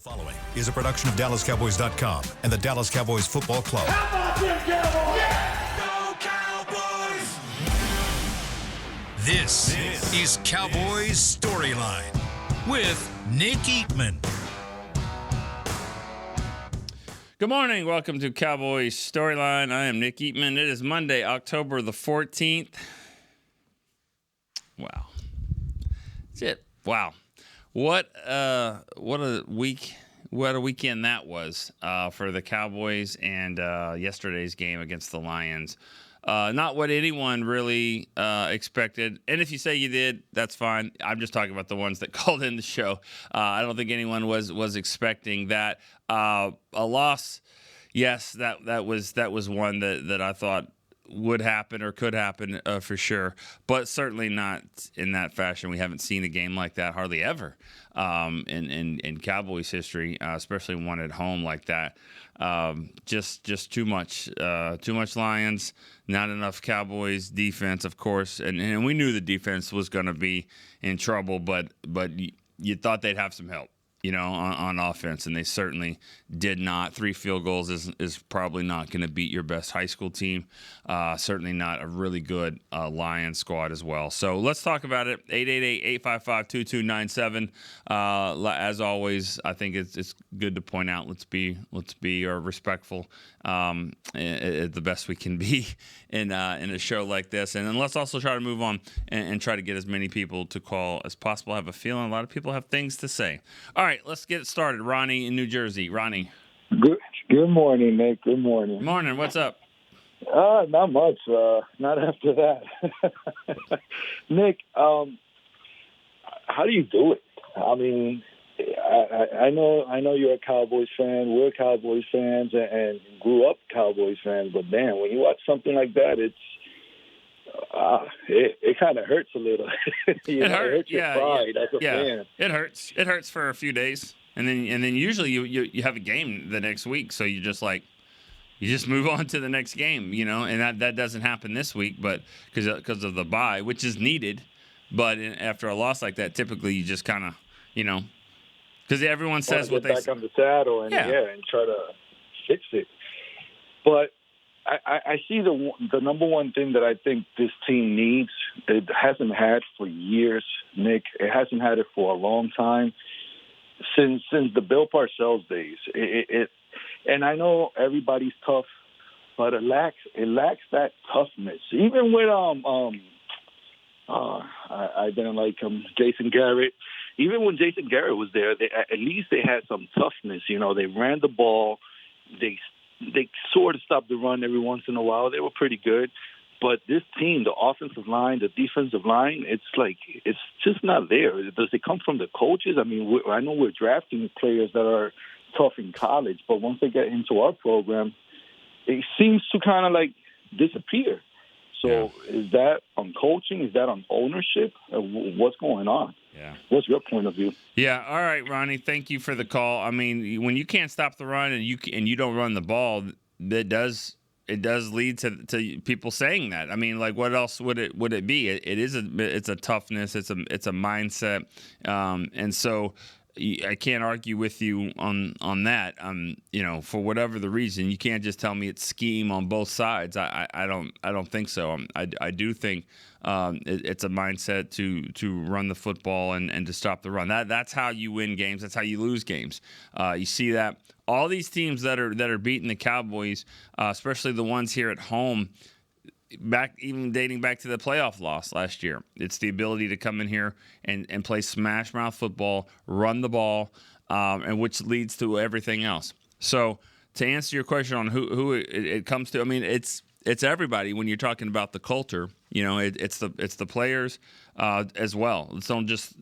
Following is a production of DallasCowboys.com and the Dallas Cowboys Football Club. How about them Cowboys? Yeah! Go Cowboys! This is Cowboys StoryLine with Nick Eatman. Good morning. Welcome to Cowboys StoryLine. I am Nick Eatman. It is Monday, October the 14th. Wow. That's it. Wow. What a weekend that was for the Cowboys and yesterday's game against the Lions. Not what anyone really expected. And if you say you did, that's fine. I'm just talking about the ones that called in the show. I don't think anyone was expecting that. A loss, yes, that was one that I thought would happen or could happen for sure, but certainly not in that fashion. We haven't seen a game like that hardly ever in Cowboys history, especially one at home like that. Just too much Lions, not enough Cowboys defense, of course, and we knew the defense was going to be in trouble, but you thought they'd have some help, on offense, and they certainly did not. 3 field goals is probably not going to beat your best high school team. Certainly not a really good Lions squad as well. So let's talk about it. 888-855-2297. As always, I think it's good to point out. Let's be respectful the best we can be in a show like this, and then let's also try to move on and try to get as many people to call as possible. I have a feeling a lot of people have things to say. All right, let's get it started. Ronnie in New Jersey. Ronnie. Good morning, Nick. Good morning. Morning. What's up? Not much. Not after that. Nick, how do you do it? I mean, I know you're a Cowboys fan. We're Cowboys fans and grew up Cowboys fans. But, man, when you watch something like that, it kind of hurts a little. It hurts your pride as a fan. It hurts. It hurts for a few days, and then usually you have a game the next week, so you just move on to the next game, and that doesn't happen this week, but because of the bye, which is needed. But after a loss like that, typically you just kind of, because everyone says what they back on the saddle and and try to fix it, but. I see the number one thing that I think this team needs, it hasn't had for years, Nick. It hasn't had it for a long time, since the Bill Parcells days. And I know everybody's tough, but it lacks that toughness. Even with I didn't like him, Jason Garrett. Even when Jason Garrett was there, at least they had some toughness. They ran the ball. They sort of stopped the run every once in a while. They were pretty good. But this team, the offensive line, the defensive line, it's just not there. Does it come from the coaches? I mean, I know we're drafting players that are tough in college, but once they get into our program, it seems to kind of disappear. So Is that on coaching? Is that on ownership? What's going on? Yeah. What's your point of view? Yeah. All right, Ronnie. Thank you for the call. I mean, when you can't stop the run and you don't run the ball, it does lead to people saying that. I mean, what else would it be? It's a toughness. It's a mindset. And so I can't argue with you on that. For whatever the reason, you can't just tell me it's scheme on both sides. I don't think so. I do think it's a mindset to run the football and to stop the run. That's how you win games. That's how you lose games. You see that all these teams that are beating the Cowboys, especially the ones here at home, even dating back to the playoff loss last year. It's the ability to come in here and play smash mouth football, run the ball, and which leads to everything else. So to answer your question on who it comes to, I mean, it's everybody when you're talking about the culture. It's the players as well. Don't just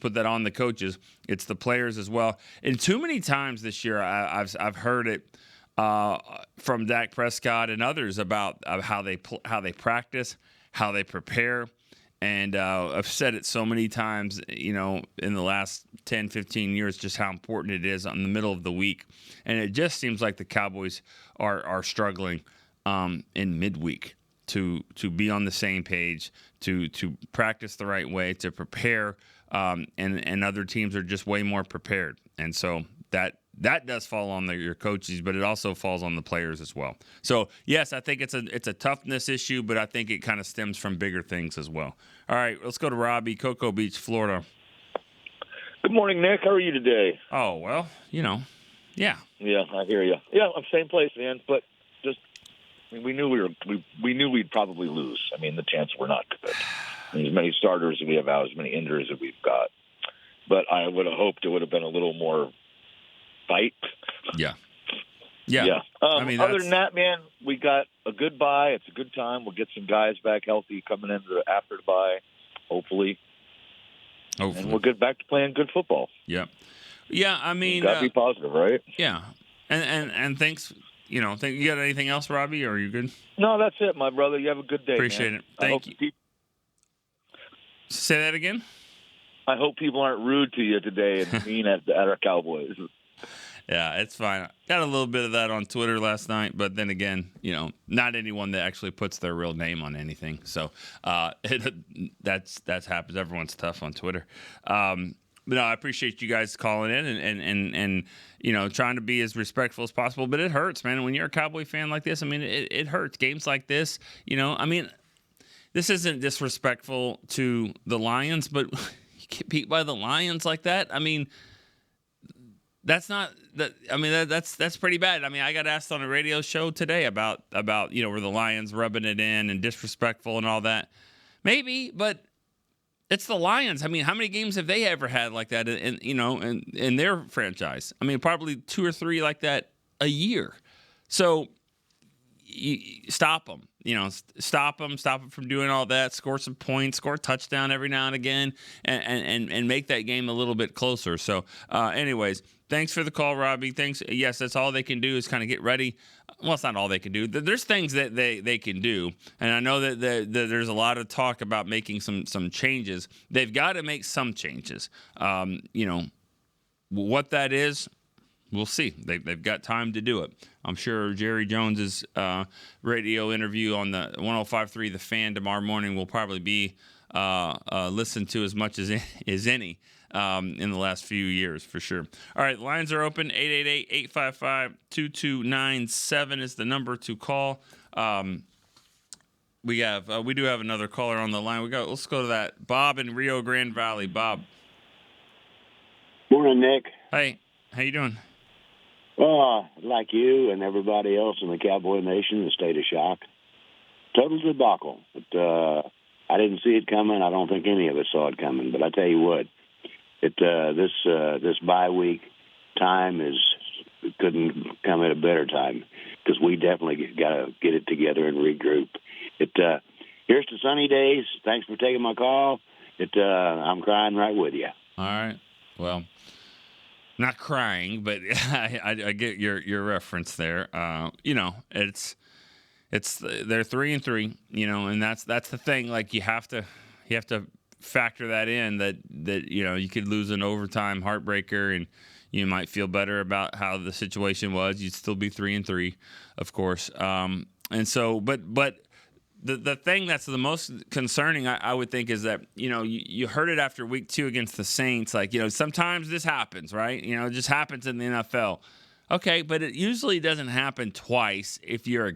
put that on the coaches. It's the players as well. And too many times this year, I've heard it from Dak Prescott and others about how they practice, how they prepare. And I've said it so many times, in the last 10, 15 years, just how important it is in the middle of the week. And it just seems like the Cowboys are struggling in midweek to be on the same page, to practice the right way, to prepare, and other teams are just way more prepared. And so that does fall on your coaches, but it also falls on the players as well. So yes, I think it's a toughness issue, but I think it kind of stems from bigger things as well. All right, let's go to Robbie, Cocoa Beach, Florida. Good morning, Nick. How are you today? Oh, well, yeah. Yeah, I hear you. Yeah, I'm same place, man. But just we knew we'd probably lose. I mean, the chances were not good. I mean, as many starters as we have out, as many injuries as we've got. But I would have hoped it would have been a little more fight. Yeah. I mean, other than that, man, we got a good bye. It's a good time. We'll get some guys back healthy coming into after the bye, hopefully. And we'll get back to playing good football. Yeah. Yeah, I mean, got to be positive, right? Yeah. And thanks, you got anything else, Robbie, or are you good? No, that's it, my brother. You have a good day. Appreciate it. Thank you. Say that again? I hope people aren't rude to you today and mean at our Cowboys. Yeah, it's fine. Got a little bit of that on Twitter last night, but then again, not anyone that actually puts their real name on anything. So that's happens. Everyone's tough on Twitter. But no, I appreciate you guys calling in and trying to be as respectful as possible. But it hurts, man. When you're a Cowboy fan like this, I mean, it hurts. Games like this, I mean, this isn't disrespectful to the Lions, but you get beat by the Lions like that. I mean, that's not that. I mean, that's pretty bad. I mean, I got asked on a radio show today about were the Lions rubbing it in and disrespectful and all that. Maybe, but it's the Lions. I mean, how many games have they ever had like that in their franchise? I mean, probably 2 or 3 like that a year. So you stop them. Stop them from doing all that. Score some points. Score a touchdown every now and again, and make that game a little bit closer. So, anyways, thanks for the call, Robbie. Thanks. Yes, that's all they can do is kind of get ready. Well, it's not all they can do. There's things that they can do, and I know that there's a lot of talk about making some changes. They've got to make some changes. What that is, we'll see. They've got time to do it. I'm sure Jerry Jones's radio interview on the 105.3 The Fan tomorrow morning will probably be listened to as much as any in the last few years, for sure. All right, lines are open. 888-855-2297 is the number to call. We do have another caller on the line. Let's go to that. Bob in Rio Grande Valley. Bob. Morning, Nick. Hey, how you doing? Well, like you and everybody else in the Cowboy Nation, in a state of shock. Total debacle. But I didn't see it coming. I don't think any of us saw it coming. But I tell you what, this bye week time couldn't come at a better time because we definitely got to get it together and regroup. Here's to sunny days. Thanks for taking my call. I'm crying right with you. All right. Well, not crying, but I get your reference there. It's they're 3-3, and that's the thing. Like you have to factor that in that you could lose an overtime heartbreaker and you might feel better about how the situation was. You'd still be 3-3, of course. And so, but the thing that's the most concerning, I would think, is that, you heard it after week 2 against the Saints. Like, sometimes this happens, right? It just happens in the NFL. Okay, but it usually doesn't happen twice if you're a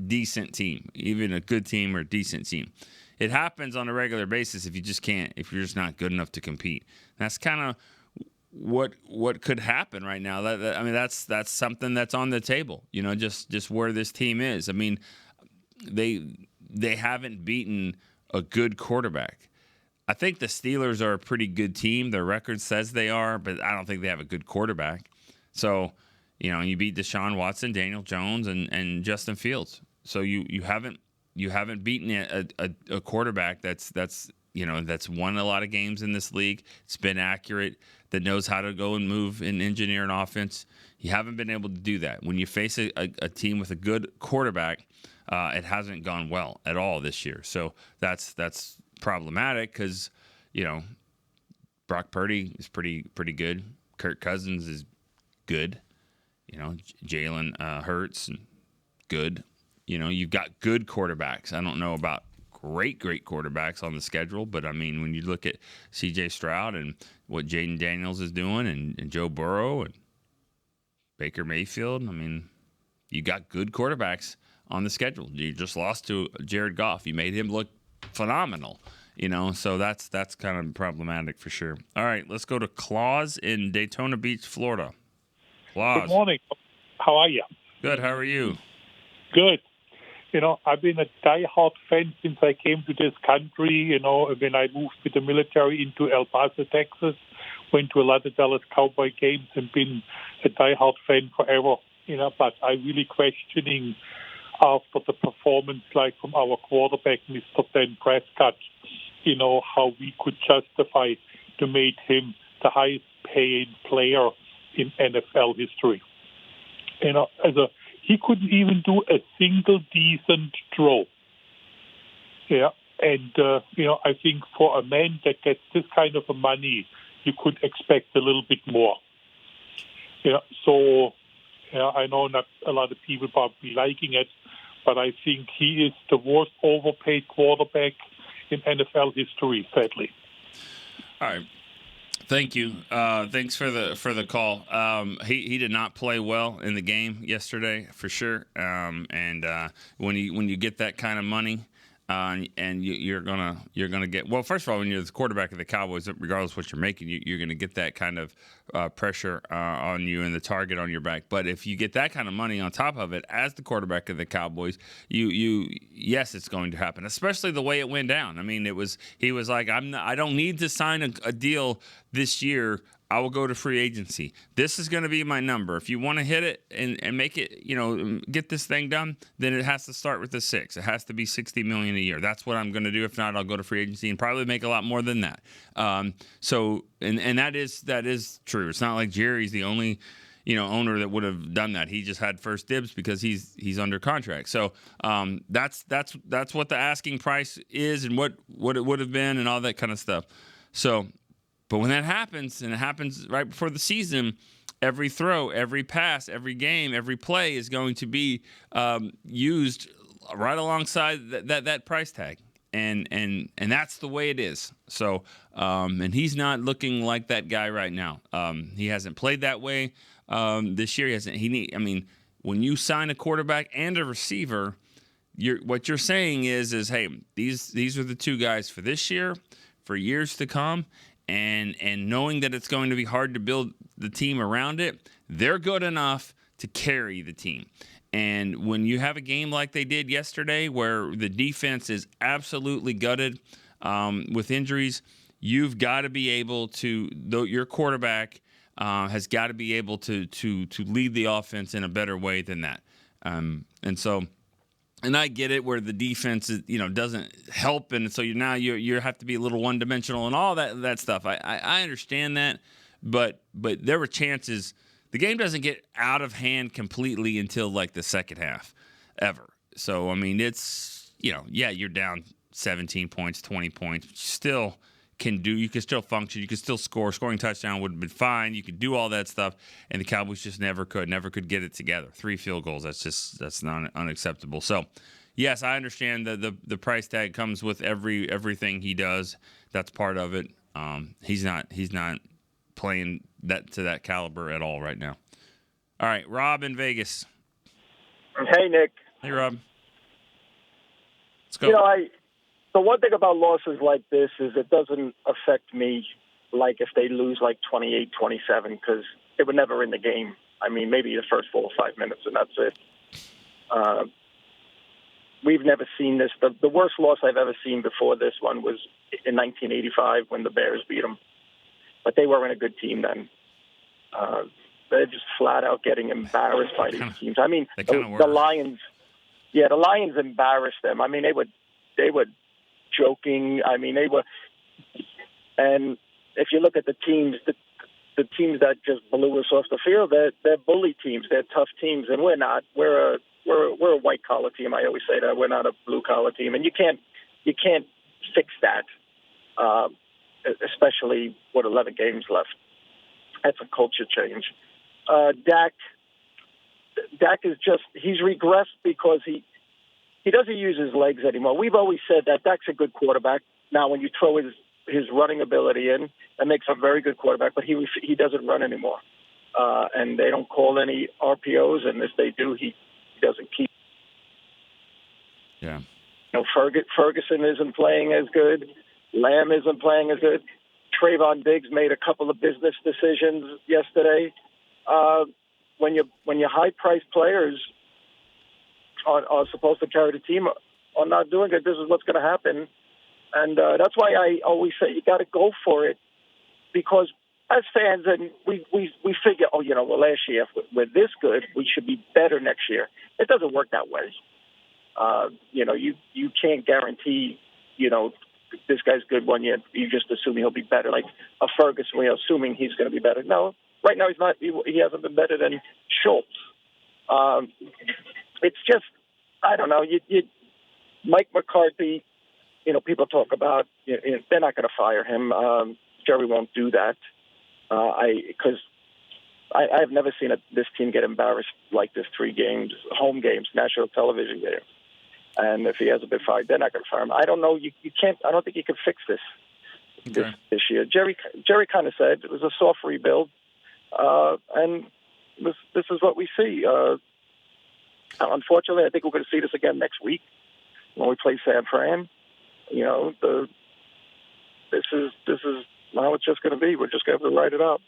decent team, even a good team or a decent team. It happens on a regular basis if you're just not good enough to compete. That's kind of what could happen right now. That's something that's on the table, just where this team is. I mean, they haven't beaten a good quarterback. I think the Steelers are a pretty good team. Their record says they are, but I don't think they have a good quarterback. So, you beat Deshaun Watson, Daniel Jones, and Justin Fields. So you haven't beaten a quarterback that's won a lot of games in this league. It's been accurate, that knows how to go and move and engineer an offense. You haven't been able to do that. When you face a team with a good quarterback, it hasn't gone well at all this year. So that's problematic because, Brock Purdy is pretty good. Kirk Cousins is good. Jalen Hurts, good. You've got good quarterbacks. I don't know about great quarterbacks on the schedule, but I mean, when you look at C.J. Stroud and what Jaden Daniels is doing and Joe Burrow, and Baker Mayfield. I mean, you got good quarterbacks on the schedule. You just lost to Jared Goff. You made him look phenomenal, so that's kind of problematic for sure. All right, let's go to Claus in Daytona Beach, Florida. Claus. Good morning. How are you? Good. How are you? Good. I've been a diehard fan since I came to this country, when I moved with the military into El Paso, Texas, went to a lot of Dallas Cowboy games and been a diehard fan forever, but I'm really questioning after the performance from our quarterback, Mr. Dak Prescott, how we could justify to make him the highest paid player in NFL history. He couldn't even do a single decent throw. Yeah, and I think for a man that gets this kind of money, you could expect a little bit more. I know not a lot of people probably liking it, but I think he is the worst overpaid quarterback in NFL history, sadly. All right. Thank you. Thanks for the call. He did not play well in the game yesterday, for sure. And when you get that kind of money, and you're gonna get, well, first of all, when you're the quarterback of the Cowboys, regardless of what you're making, you're gonna get that kind of pressure on you and the target on your back. But if you get that kind of money on top of it as the quarterback of the Cowboys, yes, it's going to happen. Especially the way it went down. I mean, he was like, I don't need to sign a deal this year. I will go to free agency. This is going to be my number. If you want to hit it and make it, get this thing done, then it has to start with the 6. It has to be $60 million a year. That's what I'm going to do. If not, I'll go to free agency and probably make a lot more than that. So that is true. It's not like Jerry's the only owner that would have done that. He just had first dibs because he's under contract. So that's what the asking price is and what it would have been and all that kind of stuff. So. But when that happens, and it happens right before the season, every throw, every pass, every game, every play is going to be used right alongside that price tag, and that's the way it is. So, and he's not looking like that guy right now. He hasn't played that way this year. He hasn't. When you sign a quarterback and a receiver, what you're saying is hey, these are the two guys for this year, for years to come. And knowing that it's going to be hard to build the team around it, they're good enough to carry the team. And when you have a game like they did yesterday where the defense is absolutely gutted with injuries, you've got to be able to – your quarterback has got to be able to lead the offense in a better way than that. And I get it where the defense is, doesn't help, and so you have to be a little one-dimensional and all that stuff. I understand that, but there were chances. The game doesn't get out of hand completely until like the second half, ever. So it's you're down 17 points, 20 points, you can still function, you can still score. Scoring touchdown would have been fine. You could do all that stuff, and the Cowboys just never could get it together. 3 field goals, that's not unacceptable. So, yes, I understand the price tag comes with everything he does. That's part of it. He's not playing that to that caliber at all right now. All right, Rob in Vegas. Hey, Nick. Hey, Rob. Let's go. The one thing about losses like this is it doesn't affect me like if they lose like 28-27 because it would never end the game. Maybe the first 4 or 5 minutes, and that's it. We've never seen this. The worst loss I've ever seen before this one was in 1985 when the Bears beat them. But they weren't a good team then. They're just flat out getting embarrassed by these teams. The Lions. Yeah, the Lions embarrassed them. They were joking. They were, and if you look at the teams, the teams that just blew us off the field, they're bully teams. They're tough teams, and we're not. We're a white collar team. I always say that we're not a blue collar team, and you can't fix that, especially with 11 games left. That's a culture change. Dak is he's regressed because he doesn't use his legs anymore. We've always said that Dak's a good quarterback. Now, when you throw his running ability in, that makes him a very good quarterback, but he doesn't run anymore. and they don't call any RPOs, and if they do, he doesn't keep. Yeah. Ferguson isn't playing as good. Lamb isn't playing as good. Trayvon Diggs made a couple of business decisions yesterday. When your high-priced players are supposed to carry the team are not doing it, this is what's going to happen. And that's why I always say you got to go for it, because as fans, and we figure, last year if we're this good, we should be better next year. It doesn't work that way. You can't guarantee, this guy's good 1 year. You just assume he'll be better. Like a Ferguson, we're assuming he's going to be better. No, right now he's not. He hasn't been better than Schultz. It's just, I don't know. Mike McCarthy, people talk about, they're not going to fire him. Jerry won't do that. Because I've never seen this team get embarrassed like this. 3 games, home games, national television games. And if he hasn't been fired, they're not going to fire him. I don't know. You can't. I don't think you can fix this this year. Jerry kind of said it was a soft rebuild, and this is what we see. Unfortunately, I think we're going to see this again next week when we play San Fran. This is how it's just going to be. We're just going to have to write it out.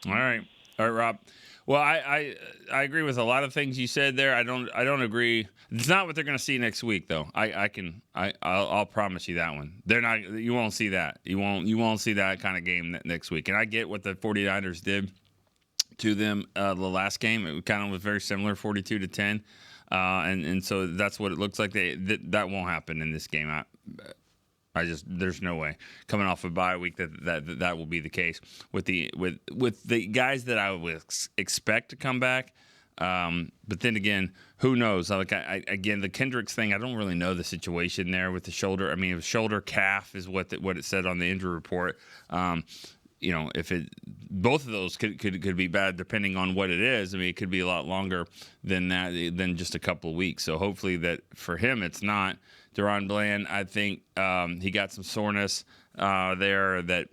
All right, Rob. Well, I agree with a lot of things you said there. I don't agree. It's not what they're going to see next week, though. I'll promise you that one. They're not. You won't see that. You won't see that kind of game next week. And I get what the 49ers did to them the last game. It kind of was very similar, 42-10, and so that's what it looks like. That won't happen in this game. There's no way coming off a bye week that will be the case with the guys that I would expect to come back. But then again, who knows? Again, the Kendricks thing, I don't really know the situation there with the shoulder. I mean, it was shoulder calf is what it said on the injury report. If both of those could be bad depending on what it is. I mean, it could be a lot longer than that, than just a couple of weeks. So hopefully that for him it's not. Deron Bland, I think he got some soreness there that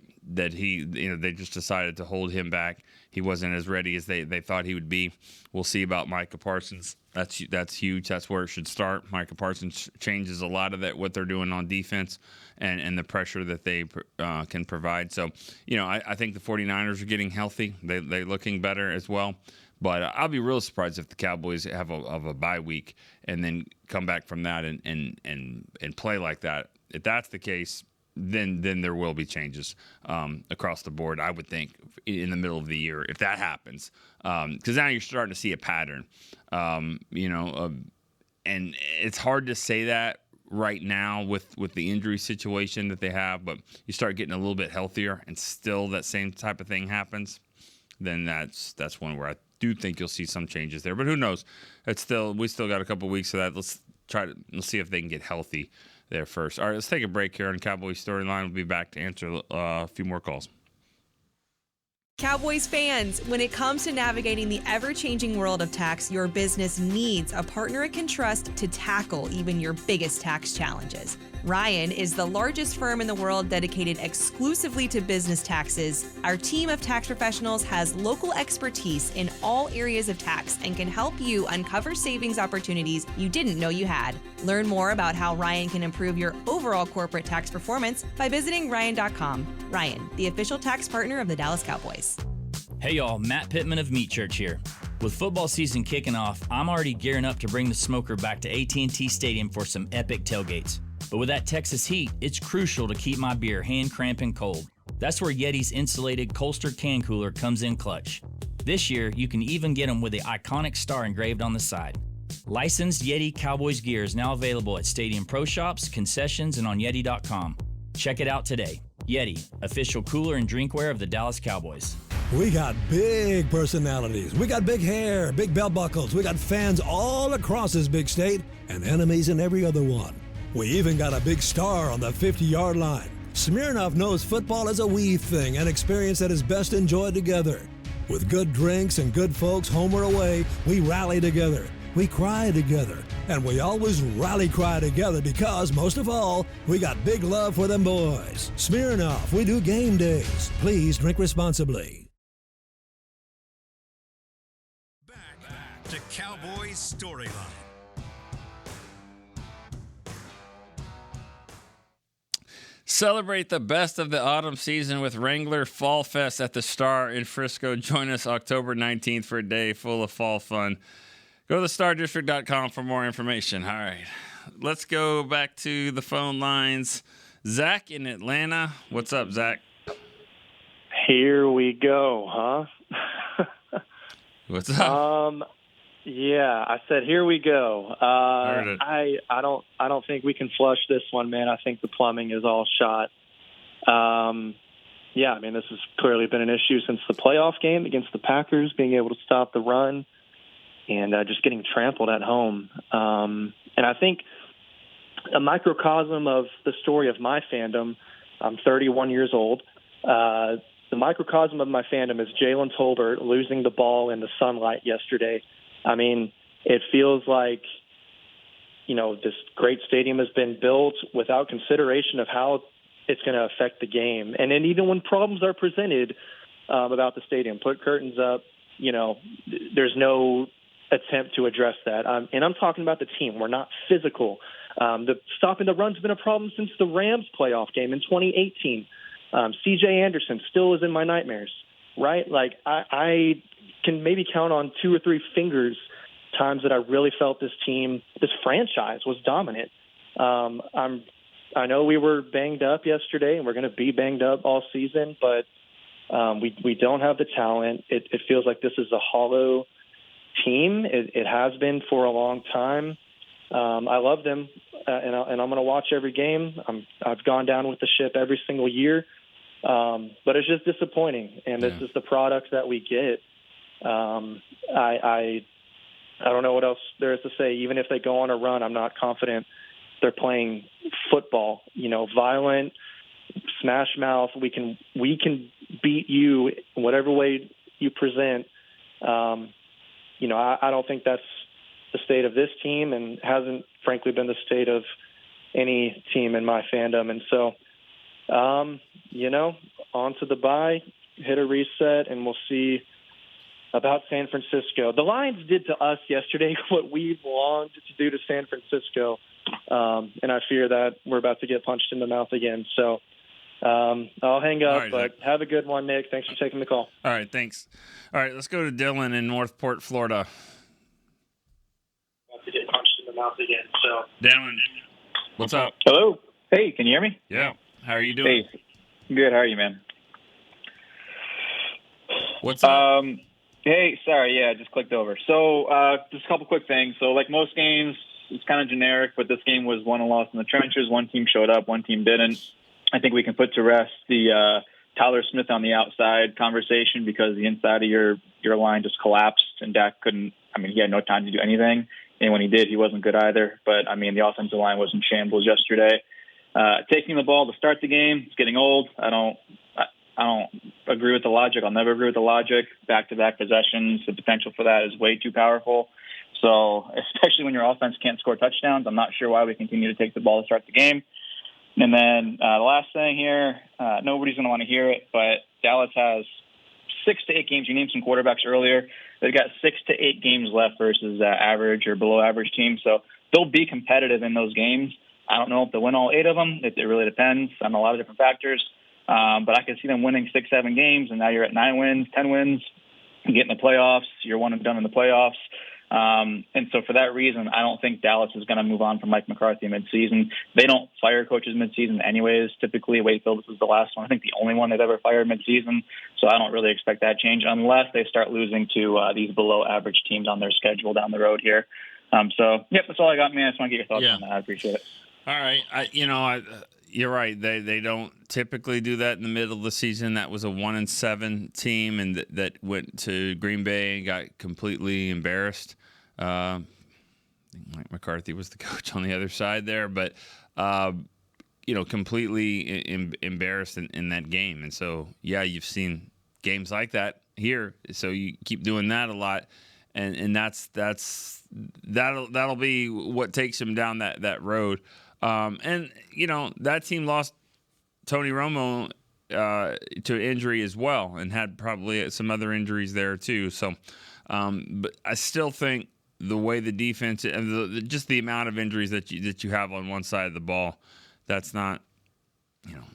he, they just decided to hold him back. He wasn't as ready as they thought he would be. We'll see about Micah Parsons. That's huge. That's where it should start. Micah Parsons changes a lot of that, what they're doing on defense and the pressure that they can provide. So, I think the 49ers are getting healthy. They're looking better as well. But I'll be real surprised if the Cowboys have a bye week and then come back from that and play like that. If that's the case, then there will be changes across the board, I would think, in the middle of the year if that happens. Because now you're starting to see a pattern, and it's hard to say that right now with the injury situation that they have, but you start getting a little bit healthier and still that same type of thing happens, then that's one where I do think you'll see some changes there. But who knows? We still got a couple weeks of that. Let's see if they can get healthy there first. All right, let's take a break here on Cowboys Storyline. We'll be back to answer a few more calls. Cowboys fans, when it comes to navigating the ever-changing world of tax, your business needs a partner it can trust to tackle even your biggest tax challenges. Ryan is the largest firm in the world dedicated exclusively to business taxes. Our team of tax professionals has local expertise in all areas of tax and can help you uncover savings opportunities you didn't know you had. Learn more about how Ryan can improve your overall corporate tax performance by visiting Ryan.com. Ryan, the official tax partner of the Dallas Cowboys. Hey y'all, Matt Pittman of Meat Church here. With football season kicking off, I'm already gearing up to bring the smoker back to AT&T Stadium for some epic tailgates. But with that Texas heat, it's crucial to keep my beer hand cramping cold. That's where Yeti's insulated Colster can cooler comes in clutch. This year, you can even get them with the iconic star engraved on the side. Licensed Yeti Cowboys gear is now available at Stadium Pro Shops, concessions, and on Yeti.com. Check it out today. Yeti, official cooler and drinkware of the Dallas Cowboys. We got big personalities. We got big hair, big belt buckles. We got fans all across this big state and enemies in every other one. We even got a big star on the 50-yard line. Smirnoff knows football is a we thing, an experience that is best enjoyed together. With good drinks and good folks home or away, we rally together. We cry together. And we always rally cry together because, most of all, we got big love for them boys. Smirnoff, we do game days. Please drink responsibly. to Cowboys Storyline. Celebrate the best of the autumn season with Wrangler Fall Fest at the Star in Frisco. Join us October 19th for a day full of fall fun. Go to thestardistrict.com for more information. All right, let's go back to the phone lines. Zach in Atlanta. What's up, Zach? Here we go, huh? What's up? Yeah, I said here we go. Heard it. I don't think we can flush this one, man. I think the plumbing is all shot. Yeah, I mean, this has clearly been an issue since the playoff game against the Packers, being able to stop the run and just getting trampled at home. And I think a microcosm of the story of my fandom, I'm 31 years old. The microcosm of my fandom is Jalen Tolbert losing the ball in the sunlight yesterday. I mean, it feels like, this great stadium has been built without consideration of how it's going to affect the game. And then even when problems are presented about the stadium, put curtains up, there's no attempt to address that. And I'm talking about the team. We're not physical. The stopping the run's been a problem since the Rams playoff game in 2018. C.J. Anderson still is in my nightmares, right? Like, I can maybe count on 2 or 3 fingers times that I really felt this franchise was dominant. I know we were banged up yesterday, and we're going to be banged up all season, but we don't have the talent. It feels like this is a hollow team. It has been for a long time. I love them, and I'm going to watch every game. I've gone down with the ship every single year, but it's just disappointing, and this is the product that we get. I don't know what else there is to say. Even if they go on a run, I'm not confident they're playing football. Violent, smash mouth. We can beat you whatever way you present. I don't think that's the state of this team, and hasn't frankly been the state of any team in my fandom. And so, on to the bye, hit a reset, and we'll see about San Francisco. The Lions did to us yesterday what we longed to do to San Francisco, and I fear that we're about to get punched in the mouth again. So I'll hang up, right, but have a good one, Nick. Thanks for taking the call. All right, thanks. All right, let's go to Dylan in Northport, Florida. About to get punched in the mouth again. So Dylan, what's up? Hello. Hey, can you hear me? Yeah. How are you doing? Hey. Good. How are you, man? What's up? Hey, sorry. Yeah, I just clicked over. So just a couple quick things. So like most games, it's kind of generic, but this game was won and lost in the trenches. One team showed up, one team didn't. I think we can put to rest the Tyler Smith on the outside conversation, because the inside of your line just collapsed, and Dak couldn't. I mean, he had no time to do anything, and when he did, he wasn't good either. But I mean, the offensive line was in shambles yesterday. Taking the ball to start the game, it's getting old. I don't agree with the logic. I'll never agree with the logic. Back-to-back possessions, the potential for that is way too powerful. So, especially when your offense can't score touchdowns, I'm not sure why we continue to take the ball to start the game. And then the last thing here, nobody's going to want to hear it, but Dallas has 6 to 8 games. You named some quarterbacks earlier. They've got 6 to 8 games left versus average or below average teams. So they'll be competitive in those games. I don't know if they'll win all 8 of them. It really depends on a lot of different factors. But I can see them winning 6, 7 games, and now you're at 9 wins, 10 wins. You get in the playoffs. You're one and done in the playoffs. And so for that reason, I don't think Dallas is going to move on from Mike McCarthy midseason. They don't fire coaches midseason anyways. Typically, Wakefield, this is the last one. I think the only one they've ever fired midseason. So I don't really expect that change unless they start losing to these below-average teams on their schedule down the road here. That's all I got, man. I just want to get your thoughts on that. I appreciate it. All right. You're right. They don't typically do that in the middle of the season. That was a 1-7 team, and that went to Green Bay and got completely embarrassed. I think Mike McCarthy was the coach on the other side there, but completely embarrassed in that game. And so, yeah, you've seen games like that here. So you keep doing that a lot, and that'll be what takes him down that road. That team lost Tony Romo to injury as well, and had probably some other injuries there too. So But I still think the way the defense and just the amount of injuries that you have on one side of the ball, that's not,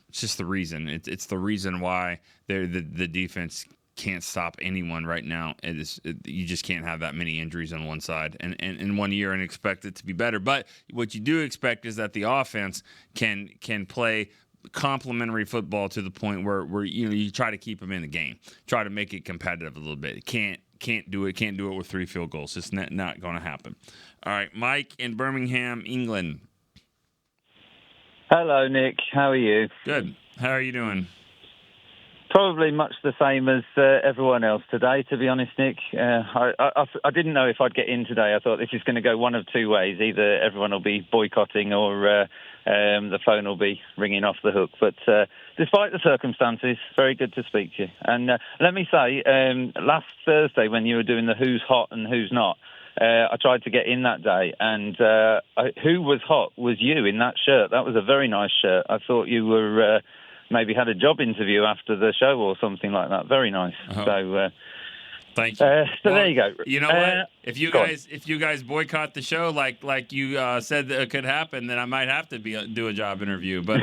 it's just the reason. It's the reason why the defense can't stop anyone right now. You just can't have that many injuries on one side and in 1 year and expect it to be better. But what you do expect is that the offense can play complementary football to the point where you try to keep them in the game, try to make it competitive a little bit. Can't do it with 3 field goals. It's not going to happen. All right, Mike in Birmingham, England. Hello, Nick. How are you? Good. How are you doing? Probably much the same as everyone else today, to be honest, Nick. I didn't know if I'd get in today. I thought this is going to go one of 2 ways. Either everyone will be boycotting or the phone will be ringing off the hook. But despite the circumstances, very good to speak to you. And let me say, last Thursday when you were doing the who's hot and who's not, I tried to get in that day, and who was hot was you in that shirt. That was a very nice shirt. I thought you were... maybe had a job interview after the show or something like that. Very nice. Uh-huh. So, thank you. So there you go. You know what? If you guys boycott the show like you said that it could happen, then I might have to do a job interview. But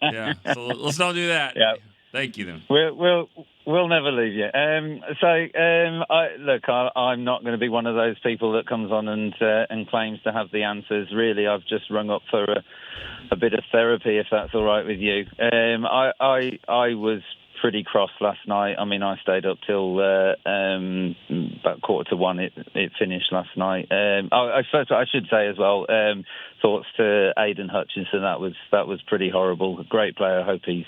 yeah, so let's not do that. Yeah. Thank you then. We'll never leave you. I'm not going to be one of those people that comes on and claims to have the answers. Really, I've just rung up for a bit of therapy, if that's all right with you. I was pretty cross last night. I mean, I stayed up till about 1:15. It finished last night. First, I should say as well, thoughts to Aidan Hutchinson. That was pretty horrible. Great player. I hope he's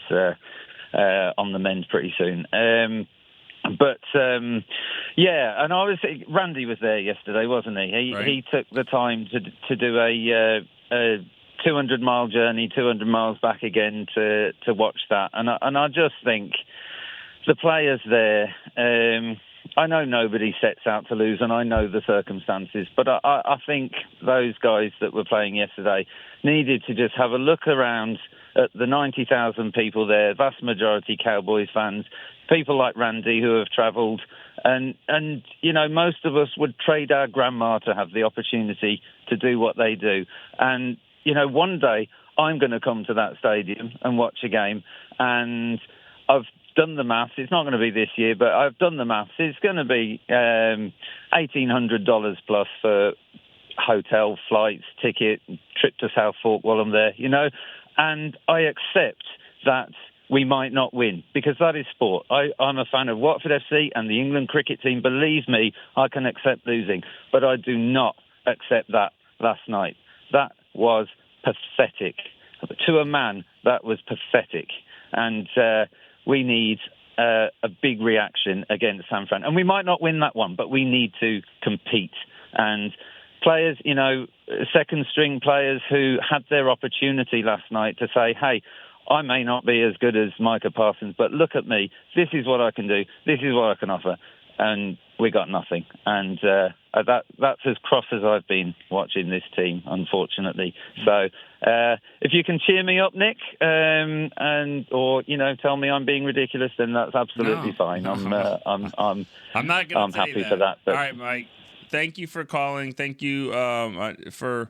on the mend pretty soon. Yeah, and Randy was there yesterday, wasn't he? Right. He took the time to do a 200-mile journey, 200 miles back again to watch that. And I just think the players there, I know nobody sets out to lose, and I know the circumstances, but I think those guys that were playing yesterday needed to just have a look around at the 90,000 people there, vast majority Cowboys fans, people like Randy who have travelled, and most of us would trade our grandma to have the opportunity to do what they do. And one day I'm going to come to that stadium and watch a game, and I've done the maths. It's not going to be this year, but I've done the maths. It's going to be $1,800 plus for hotel, flights, ticket, trip to South Fork while I'm there, and I accept that we might not win, because that is sport. I'm a fan of Watford FC and the England cricket team. Believe me, I can accept losing, but I do not accept that last night. That was pathetic. To a man, that was pathetic. And we need a big reaction against San Fran. And we might not win that one, but we need to compete. And players, second-string players who had their opportunity last night to say, hey, I may not be as good as Micah Parsons, but look at me. This is what I can do. This is what I can offer. And we got nothing. And that's as cross as I've been watching this team, unfortunately. So if you can cheer me up, Nick, or tell me I'm being ridiculous, then that's absolutely fine. I'm not going to. I'm happy for that. But. All right, Mike. Thank you for calling. Thank you for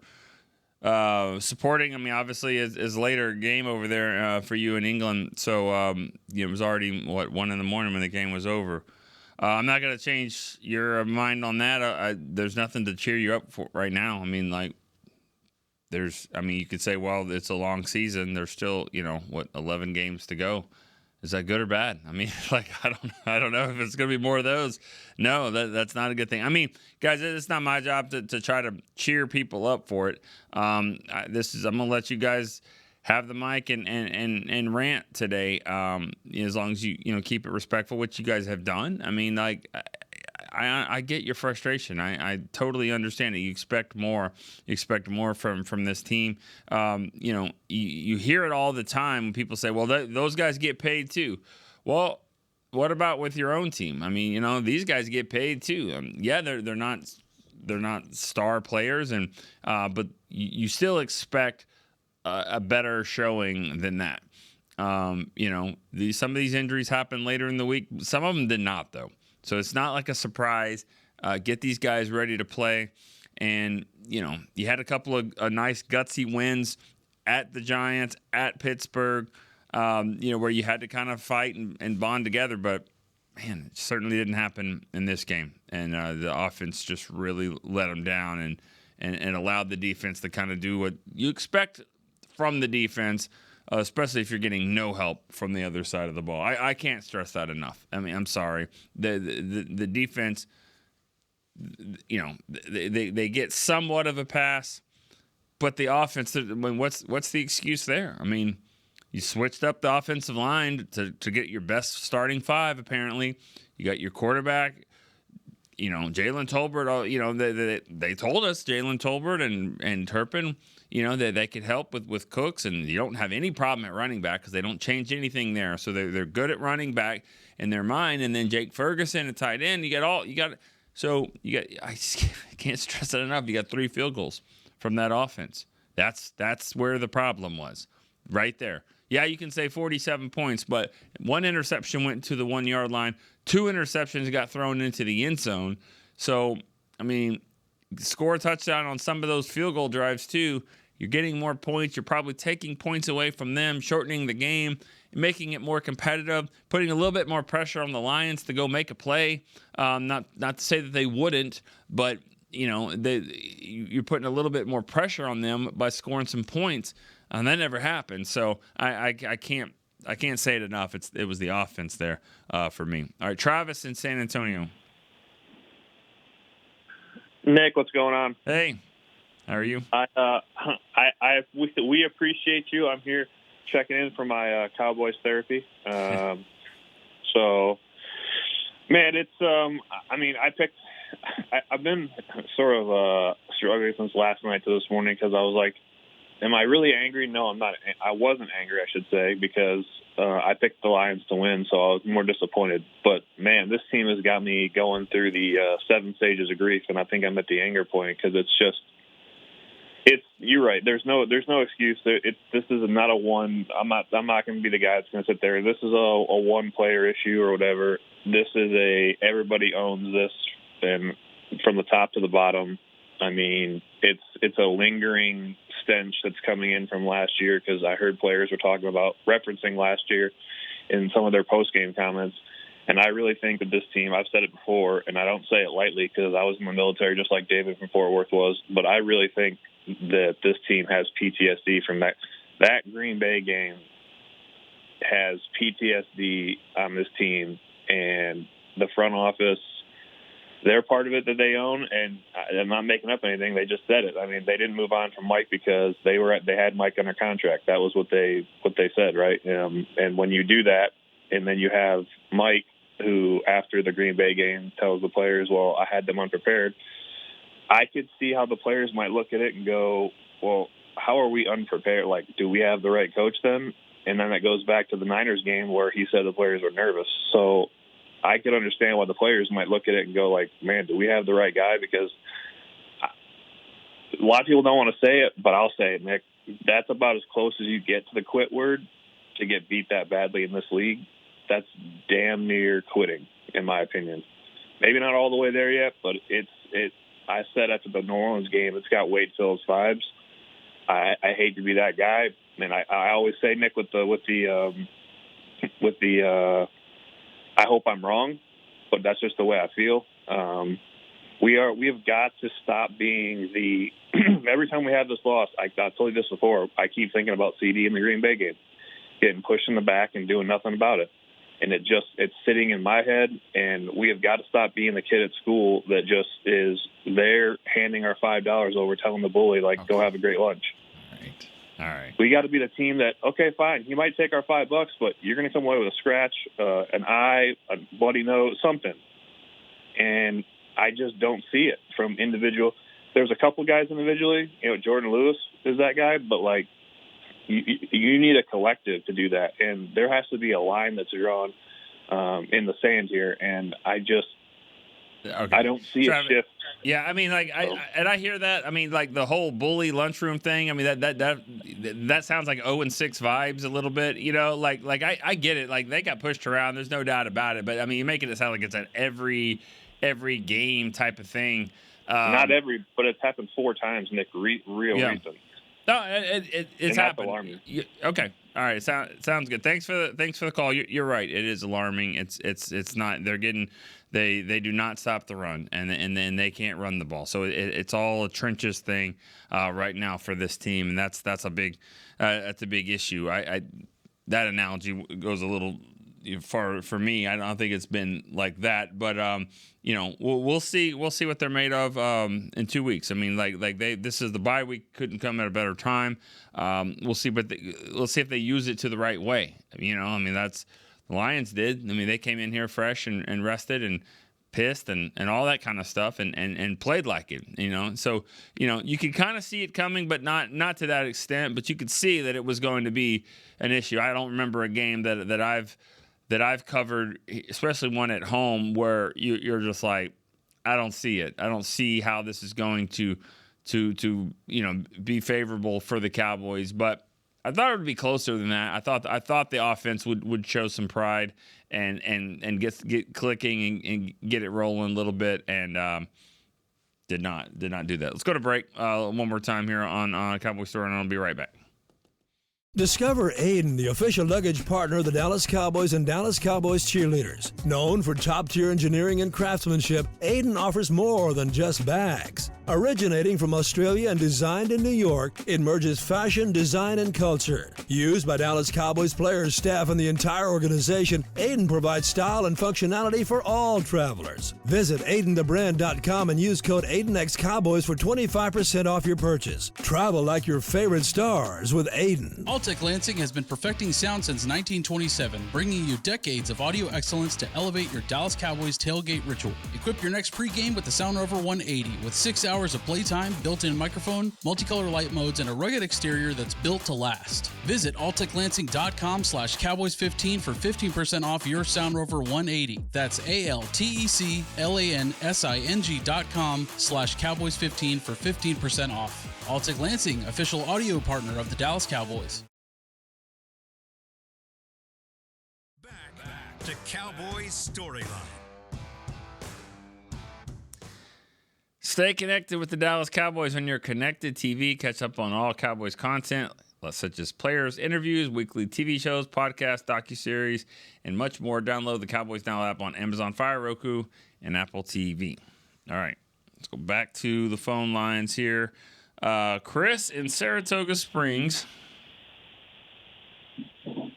supporting. I mean, obviously, is later game over there for you in England. So it was already 1 a.m. when the game was over. I'm not going to change your mind on that. There's nothing to cheer you up for right now. I mean, you could say, well, it's a long season. There's still, 11 games to go. Is that good or bad? I mean, I don't know if it's going to be more of those. No, that's not a good thing. I mean, guys, it's not my job to try to cheer people up for it. I'm going to let you guys have the mic and rant today, as long as you keep it respectful, which you guys have done. I mean, I get your frustration. I totally understand it. You expect more. You expect more from this team. You hear it all the time when people say, well, those guys get paid too. Well, what about with your own team? I mean, these guys get paid too. Yeah, they're not star players, but you still expect a better showing than that. Some of these injuries happen later in the week. Some of them did not, though. So it's not like a surprise. get these guys ready to play. And, you had a couple of nice gutsy wins at the Giants, at Pittsburgh, where you had to kind of fight and bond together. But, man, it certainly didn't happen in this game. And the offense just really let them down and allowed the defense to kind of do what you expect from the defense, especially if you're getting no help from the other side of the ball. I can't stress that enough. I mean, I'm sorry. The defense, they get somewhat of a pass, but the offense, what's the excuse there? I mean, you switched up the offensive line to get your best starting five, apparently. You got your quarterback, Jalen Tolbert. They told us Jalen Tolbert and Turpin, that they could help with Cooks, and you don't have any problem at running back because they don't change anything there. So they're good at running back in their mind. And then Jake Ferguson at tight end. I can't stress that enough. You got 3 field goals from that offense. That's where the problem was, right there. Yeah, you can say 47 points, but 1 interception went to the 1-yard line. 2 interceptions got thrown into the end zone. So, I mean, score a touchdown on some of those field goal drives too. You're getting more points. You're probably taking points away from them, shortening the game, making it more competitive, putting a little bit more pressure on the Lions to go make a play. Not to say that they wouldn't, but you're putting a little bit more pressure on them by scoring some points, and that never happened. So I can't say it enough. It was the offense there for me. All right, Travis in San Antonio. Nick, what's going on? Hey, how are you? We appreciate you. I'm here checking in for my Cowboys therapy. So, man, it's I've been sort of struggling since last night to this morning because I was like, am I really angry? No, I'm not. I wasn't angry, I should say, because I picked the Lions to win, so I was more disappointed. But, man, this team has got me going through the 7 stages of grief, and I think I'm at the anger point because you're right. There's no excuse. This is not a one. I'm not going to be the guy that's going to sit there. This is a one-player issue or whatever. This is everybody owns this, and from the top to the bottom. I mean, it's a lingering stench that's coming in from last year because I heard players were talking about referencing last year in some of their post-game comments. And I really think that this team, I've said it before, and I don't say it lightly because I was in the military just like David from Fort Worth was, but I really think that this team has PTSD from that. That Green Bay game has PTSD on this team, and the front office, they're part of it that they own, and I'm not making up anything. They just said it. I mean, they didn't move on from Mike because they had Mike under contract. That was what they said, right? And when you do that, and then you have Mike, who after the Green Bay game tells the players, "Well, I had them unprepared." I could see how the players might look at it and go, "Well, how are we unprepared? Like, do we have the right coach then?" And then that goes back to the Niners game where he said the players were nervous. So I could understand why the players might look at it and go like, man, do we have the right guy? Because a lot of people don't want to say it, but I'll say it, Nick. That's about as close as you get to the quit word to get beat that badly in this league. That's damn near quitting, in my opinion. Maybe not all the way there yet, but I said after the New Orleans game, it's got Wade Phillips vibes. I hate to be that guy, and I always say, Nick, with the I hope I'm wrong, but that's just the way I feel. We have got to stop being the every time we have this loss, I told you this before, I keep thinking about CD in the Green Bay game, getting pushed in the back and doing nothing about it. And it's sitting in my head, and we have got to stop being the kid at school that just is there handing our $5 over, telling the bully, like, okay, go have a great lunch. All right. We got to be the team that, okay, fine, you might take our $5, but you're going to come away with a scratch, an eye, a bloody nose, something. And I just don't see it from individual. There's a couple guys individually. Jordan Lewis is that guy, but, like, you need a collective to do that. And there has to be a line that's drawn in the sand here. And I don't see a shift. Yeah, I mean, like, I hear that. I mean, like, the whole bully lunchroom thing. I mean, that sounds like 0-6 vibes a little bit. Like I get it. Like, they got pushed around. There's no doubt about it. But I mean, you're making it sound like it's at every every game type of thing. Not every, but it's happened 4 times, Nick. Recent. No, it's happened. Alarming. Okay, all right. Sounds good. Thanks for the call. You're right. It is alarming. It's not. They're getting. They do not stop the run, and then they can't run the ball. So it's all a trenches thing right now for this team, and that's a big issue. That analogy goes a little far for me. I don't think it's been like that, but we'll see what they're made of in 2 weeks. I mean, this is the bye week, couldn't come at a better time. We'll see, but we'll see if they use it to the right way. That's the Lions did. I mean, they came in here fresh and rested and pissed and all that kind of stuff and played like it. So you can kind of see it coming, but not to that extent. But you could see that it was going to be an issue. I don't remember a game that I've covered, especially one at home, where you're just like, I don't see it. I don't see how this is going to be favorable for the Cowboys. But I thought it would be closer than that. I thought the offense would show some pride and get clicking and get it rolling a little bit, and did not do that. Let's go to break one more time here on Cowboy Story, and I'll be right back. Discover Aiden, the official luggage partner of the Dallas Cowboys and Dallas Cowboys cheerleaders. Known for top-tier engineering and craftsmanship, Aiden offers more than just bags. Originating from Australia and designed in New York, it merges fashion, design, and culture. Used by Dallas Cowboys players, staff, and the entire organization, Aiden provides style and functionality for all travelers. Visit AidenTheBrand.com and use code AidenXCowboys for 25% off your purchase. Travel like your favorite stars with Aiden. Alltech Lansing has been perfecting sound since 1927, bringing you decades of audio excellence to elevate your Dallas Cowboys tailgate ritual. Equip your next pregame with the Sound Rover 180 with 6 hours of playtime, built-in microphone, multicolor light modes, and a rugged exterior that's built to last. Visit alltechlansing.com/Cowboys15 for 15% off your Sound Rover 180. That's ALTECLANSING.com/Cowboys15 for 15% off. Alltech Lansing, official audio partner of the Dallas Cowboys. Back to Cowboys Storyline. Stay connected with the Dallas Cowboys on your connected TV. Catch up on all Cowboys content, such as players, interviews, weekly TV shows, podcasts, docuseries, and much more. Download the Cowboys Now app on Amazon Fire, Roku, and Apple TV. All right, let's go back to the phone lines here. Chris in Saratoga Springs.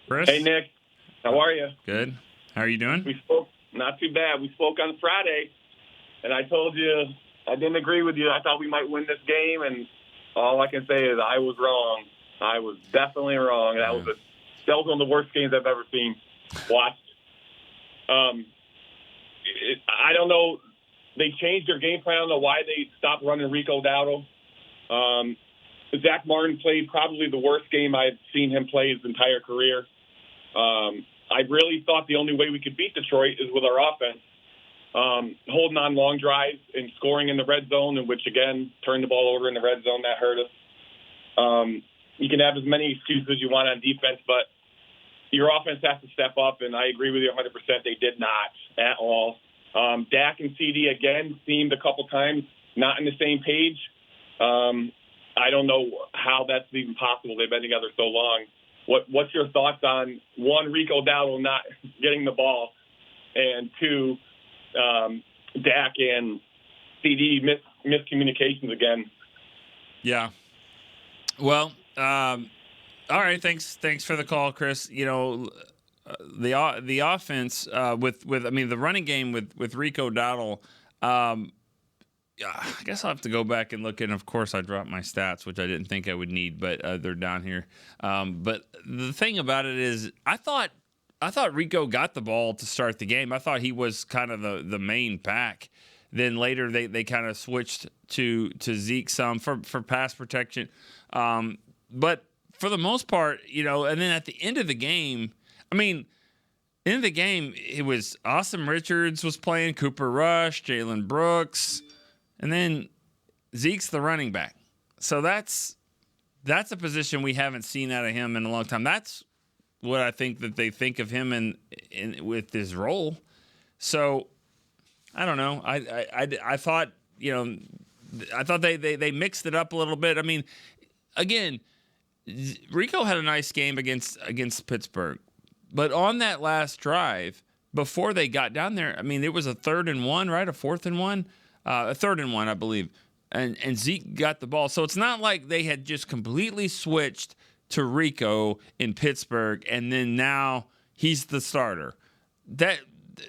Chris? Hey, Nick. How are you? Good. How are you doing? We spoke, not too bad. We spoke on Friday, and I told you I didn't agree with you. I thought we might win this game, and all I can say is I was wrong. I was definitely wrong. That was one of the worst games I've ever watched. I don't know. They changed their game plan. I don't know why they stopped running Rico Dowdle. Zach Martin played probably the worst game I've seen him play his entire career. I really thought the only way we could beat Detroit is with our offense. Holding on long drives and scoring in the red zone, in which, again, turned the ball over in the red zone. That hurt us. You can have as many excuses as you want on defense, but your offense has to step up, and I agree with you 100%. They did not at all. Dak and CD, again, seemed a couple times not on the same page. I don't know how that's even possible. They've been together so long. What's your thoughts on, one, Rico Dowdle not getting the ball, and two, Dak and CD miscommunications again? Yeah. Well, all right. Thanks for the call, Chris. The offense with the running game with Rico Dowdle. I guess I'll have to go back and look, and of course I dropped my stats, which I didn't think I would need, but they're down here. But the thing about it is, I thought Rico got the ball to start the game. I thought he was kind of the main back. Then later they kind of switched to Zeke some for pass protection. But for the most part, and then at the end of the game, it was Austin Richards was playing, Cooper Rush, Jalen Brooks, and then Zeke's the running back. So that's a position we haven't seen out of him in a long time. That's what I think that they think of him in with his role. So don't know. I thought, I thought they mixed it up a little bit. I mean, again, Rico had a nice game against Pittsburgh, but on that last drive before they got down there, I mean, it was a 3rd and 1, right? A 4th and 1, a 3rd and 1, I believe. And Zeke got the ball. So it's not like they had just completely switched to Rico in Pittsburgh and then now he's the starter. That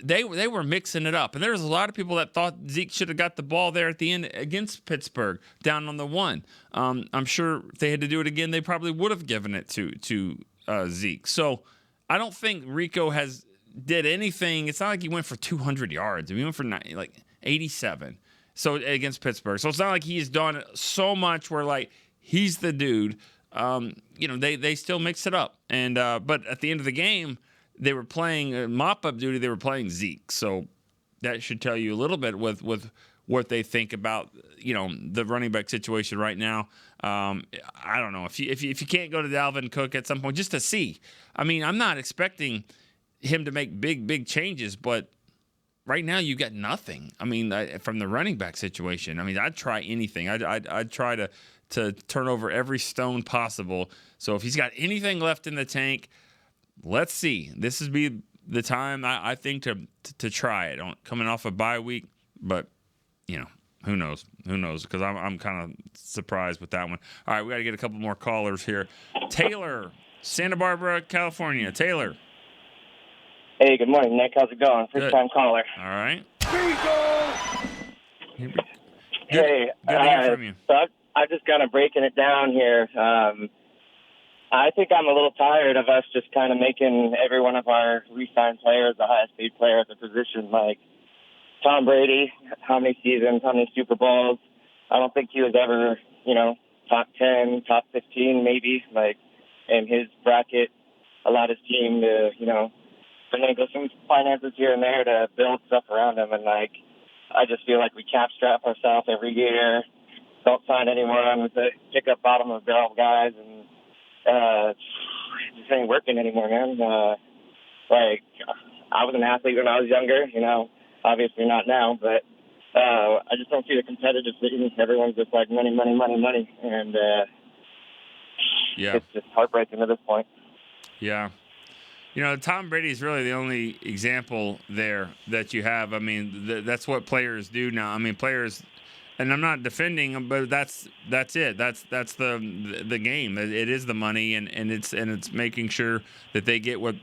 they were mixing it up. And there was a lot of people that thought Zeke should have got the ball there at the end against Pittsburgh down on the 1. I'm sure if they had to do it again, they probably would have given it to Zeke. So I don't think Rico did anything. It's not like he went for 200 yards. He went for 87. So against Pittsburgh. So it's not like he's done so much where like he's the dude. They still mix it up. And but at the end of the game, they were playing mop-up duty. They were playing Zeke. So that should tell you a little bit with what they think about the running back situation right now. I don't know if you can't go to Dalvin Cook at some point just to see. I mean, I'm not expecting him to make big changes, but right now, you got nothing. I mean, from the running back situation. I mean, I'd try anything. I'd try to turn over every stone possible. So if he's got anything left in the tank, let's see. This would be the time I think to try it. Coming off a bye week, but who knows? Who knows? Because I'm kind of surprised with that one. All right, we got to get a couple more callers here. Taylor, Santa Barbara, California. Taylor. Hey, good morning, Nick. How's it going? First-time caller. All right. Hey, Good to hear from you. So I'm just kind of breaking it down here. I think I'm a little tired of us just kind of making every one of our re-signed players the highest-paid player at the position. Like Tom Brady, how many seasons, how many Super Bowls? I don't think he was ever, top 10, top 15 maybe. Like in his bracket, allowed his team to, finagle some finances here and there to build stuff around him. And, I just feel like we cap strap ourselves every year, don't sign anyone with the pick up bottom of barrel guys, and it just ain't working anymore, man. I was an athlete when I was younger, obviously not now, but I just don't see the competitive thing. Everyone's just like money, money, money, money. And it's just heartbreaking at this point. Yeah. Tom Brady is really the only example there that you have. I mean, that's what players do now. I mean, players, and I'm not defending them, but that's it. That's the game. It is the money, and it's making sure that they get what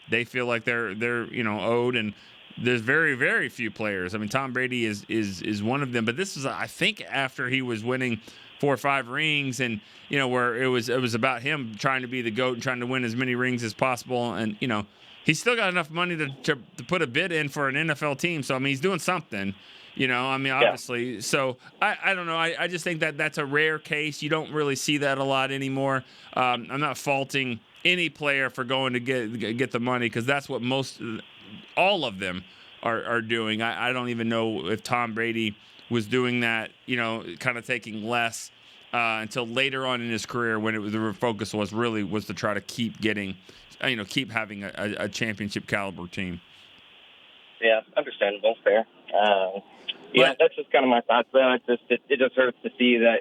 they feel like they're owed. And there's very, very few players. I mean, Tom Brady is one of them. But this is, I think, after he was winning 4 or 5 rings, and where it was about him trying to be the GOAT and trying to win as many rings as possible, and he's still got enough money to put a bid in for an NFL team. So I mean, he's doing something, obviously. So I don't know. I just think that's a rare case. You don't really see that a lot anymore. I'm not faulting any player for going to get the money, because that's what all of them are doing. I don't even know if Tom Brady was doing that, kind of taking less until later on in his career, when the focus was to try to keep getting, keep having a championship caliber team. Yeah, understandable, fair. That's just kind of my thoughts. Though it just hurts to see that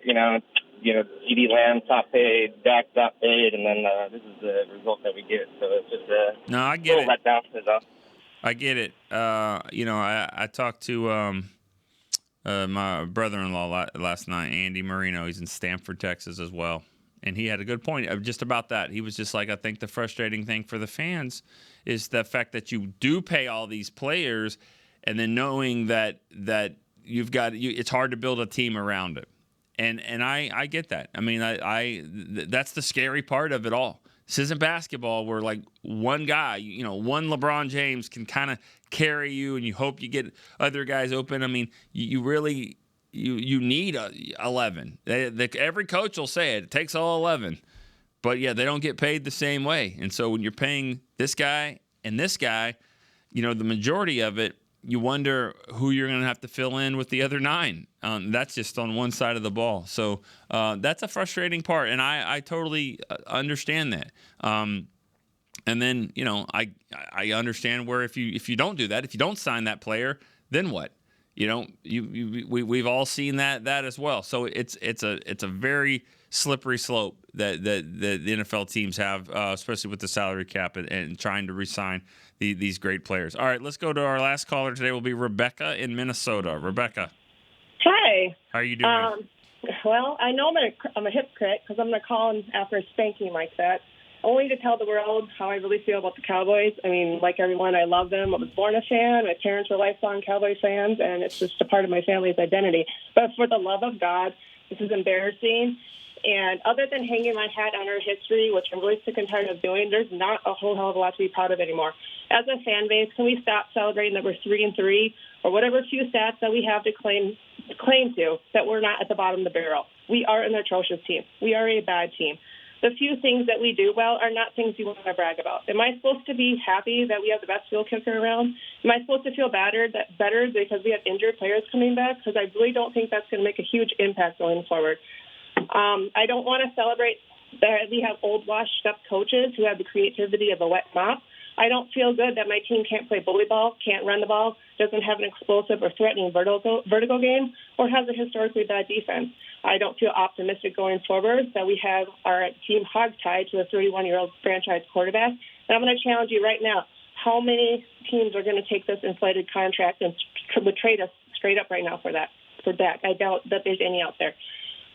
CD Lamb top paid, Dak top paid, and then this is the result that we get. So it's just no, I get it. Letdown. I get it. I talked to my brother-in-law last night, Andy Marino. He's in Stamford, Texas as well. And he had a good point just about that. He was just like, I think the frustrating thing for the fans is the fact that you do pay all these players, and then knowing that you've got it's hard to build a team around it. And I get that. I mean, that's the scary part of it all. This isn't basketball where like one guy, one LeBron James can kind of carry you, and you hope you get other guys open. I mean, you really need 11. Every coach will say it takes all 11, but yeah, they don't get paid the same way. And so when you're paying this guy and this guy, the majority of it, you wonder who you're going to have to fill in with the other 9. That's just on one side of the ball. So that's a frustrating part, and I totally understand that. And then, I understand where if you don't do that, if you don't sign that player, then what? We've all seen that as well. So it's a very slippery slope that the NFL teams have, especially with the salary cap and trying to re-sign these great players. All right, let's go to our last caller today. Will be Rebecca in Minnesota. Rebecca. Hi. How are you doing? Well, I know I'm a hypocrite because I'm going to call him after a spanking like that, only to tell the world how I really feel about the Cowboys. I mean, like everyone, I love them. I was born a fan. My parents were lifelong Cowboys fans, and it's just a part of my family's identity. But for the love of God, this is embarrassing. And other than hanging my hat on our history, which I'm really sick and tired of doing, there's not a whole hell of a lot to be proud of anymore. As a fan base, can we stop celebrating that we're 3-3 or whatever few stats that we have to claim to that we're not at the bottom of the barrel? We are an atrocious team. We are a bad team. The few things that we do well are not things you want to brag about. Am I supposed to be happy that we have the best field kicker around? Am I supposed to feel better because we have injured players coming back? Because I really don't think that's going to make a huge impact going forward. I don't want to celebrate that we have old, washed-up coaches who have the creativity of a wet mop. I don't feel good that my team can't play bully ball, can't run the ball, doesn't have an explosive or threatening vertical game, or has a historically bad defense. I don't feel optimistic going forward that we have our team hogtied to a 31-year-old franchise quarterback. And I'm going to challenge you right now. How many teams are going to take this inflated contract and would trade us straight up right now for Dak? I doubt that there's any out there.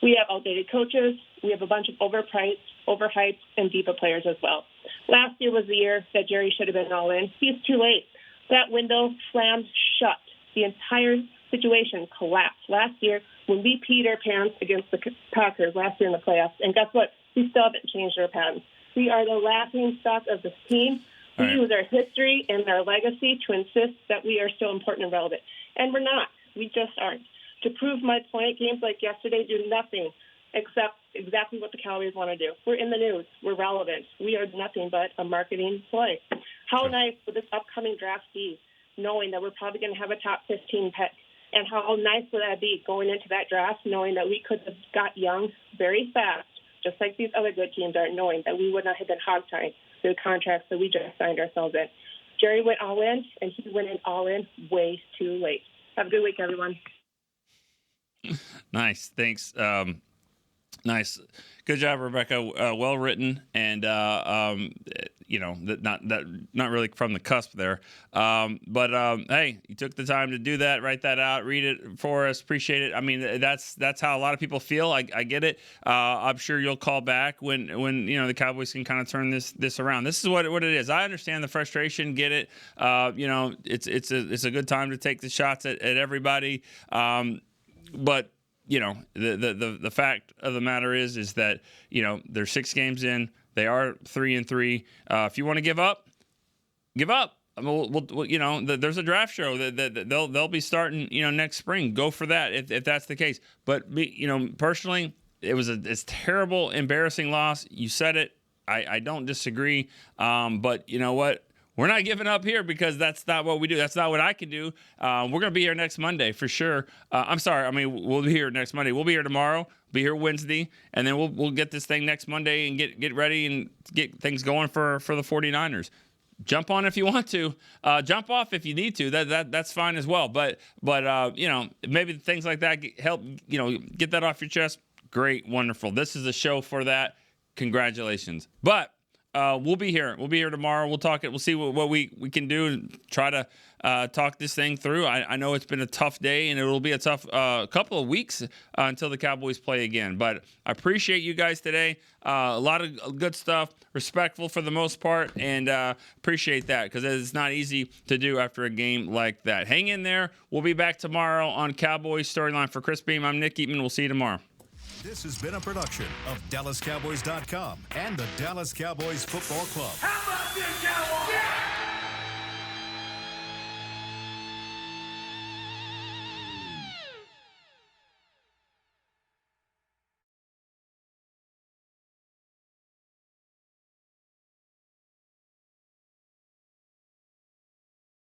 We have outdated coaches. We have a bunch of overpriced, overhyped, and diva players as well. Last year was the year that Jerry should have been all in. He's too late. That window slammed shut. The entire situation collapsed last year when we peed our pants against the Packers last year in the playoffs. And guess what? We still haven't changed our patterns. We are the laughing stock of this team. We use our history and our legacy to insist that we are still important and relevant. And we're not. We just aren't. To prove my point, games like yesterday do nothing except exactly what the Cowboys want to do. We're in the news. We're relevant. We are nothing but a marketing play. How nice would this upcoming draft be, knowing that we're probably going to have a top 15 pick? And how nice would that be going into that draft, knowing that we could have got young very fast, just like these other good teams are, knowing that we would not have been hogtied to the contracts that we just signed ourselves in. Jerry went all in, and he went in all in way too late. Have a good week, everyone. Nice. Thanks. Nice. Good job, Rebecca. Well written, and not really from the cusp there. But hey, you took the time to do that, write that out, read it for us. Appreciate it. I mean, that's how a lot of people feel. I get it. I'm sure you'll call back when the Cowboys can kind of turn this around. This is what it is. I understand the frustration. Get it. It's a good time to take the shots at everybody. But the fact of the matter is that they're 6 games in. They are 3-3. If you want to give up, give up. I mean, there's a draft show that they'll be starting next spring. Go for that if that's the case. But personally, it's terrible, embarrassing loss. You said it. I don't disagree. But you know what? We're not giving up here because that's not what we do. That's not what I can do. We're going to be here next Monday for sure. I'm sorry. I mean, we'll be here next Monday. We'll be here tomorrow. Be here Wednesday, and then we'll get this thing next Monday and get ready and get things going for the 49ers. Jump on if you want to. Jump off if you need to. That's fine as well. But maybe things like that help get that off your chest. Great, wonderful. This is a show for that. Congratulations. But we'll be here. We'll be here tomorrow. We'll talk it. We'll see what we can do and try to talk this thing through. I know it's been a tough day, and it will be a tough couple of weeks until the Cowboys play again. But I appreciate you guys today. A lot of good stuff, respectful for the most part, and appreciate that because it's not easy to do after a game like that. Hang in there. We'll be back tomorrow on Cowboys Storyline. For Chris Beam, I'm Nick Eatman. We'll see you tomorrow. This has been a production of DallasCowboys.com and the Dallas Cowboys Football Club. How about this, Cowboys?